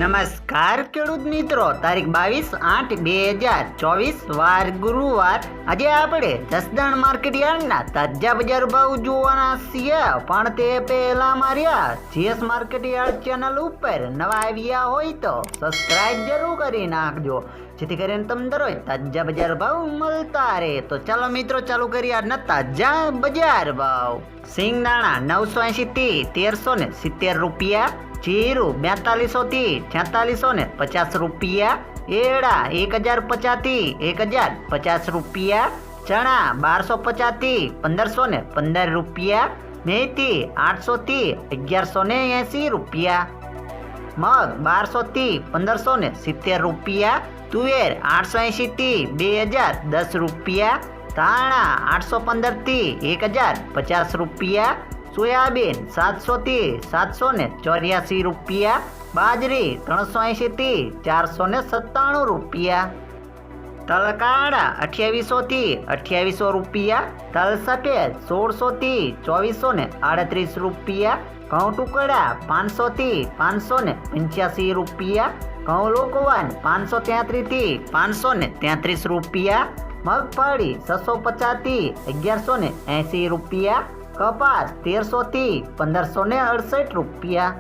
નમસ્કાર ખેડૂત મિત્રો, તારીખ 22/8/2024 વાર ગુરુવાર. આજે આપણે જસદણ માર્કેટ યાર્ડના તાજા બજાર ભાવ જોવાના છીએ. પણ તે પહેલા માર્યા જીએસ માર્કેટ યાર્ડ ચેનલ ઉપર નવા આવ્યા હોય તો સબસ્ક્રાઇબ જરૂર કરી નાખજો, જેથી કરીને તમને દરરોજ તાજા બજાર ભાવ મળતા રહે. તો ચાલો મિત્રો, ચાલુ કરીએ આજના તાજા બજાર ભાવ. સિંગદાણા 980 થી 1370 રૂપિયા, જીરું 4200 થી 4650 રૂપિયા, એડા 1050 થી 1050 રૂપિયા, ચણા 1250 થી 1515 રૂપિયા, મેથી 800 થી 1180 રૂપિયા, મગ 1200 થી 1570 રૂપિયા, તુવેર 880 થી 2010 રૂપિયા, ધાણા 815 થી 1050 રૂપિયા, સોયાબીન 700 થી 784 રૂપિયા, બાજરી 380 થી 497 રૂપિયા, તલ કાળા 2800 થી 2800 રૂપિયા, તલ સફેદ 1600 થી 2438 રૂપિયા, ઘઉં ટુકડા 500 થી 585 રૂપિયા, ઘઉં લોકવાન 533 થી 533 રૂપિયા, મગફળી 650 થી 1180 રૂપિયા, કપાસ 1300 થી 1568 રૂપિયા.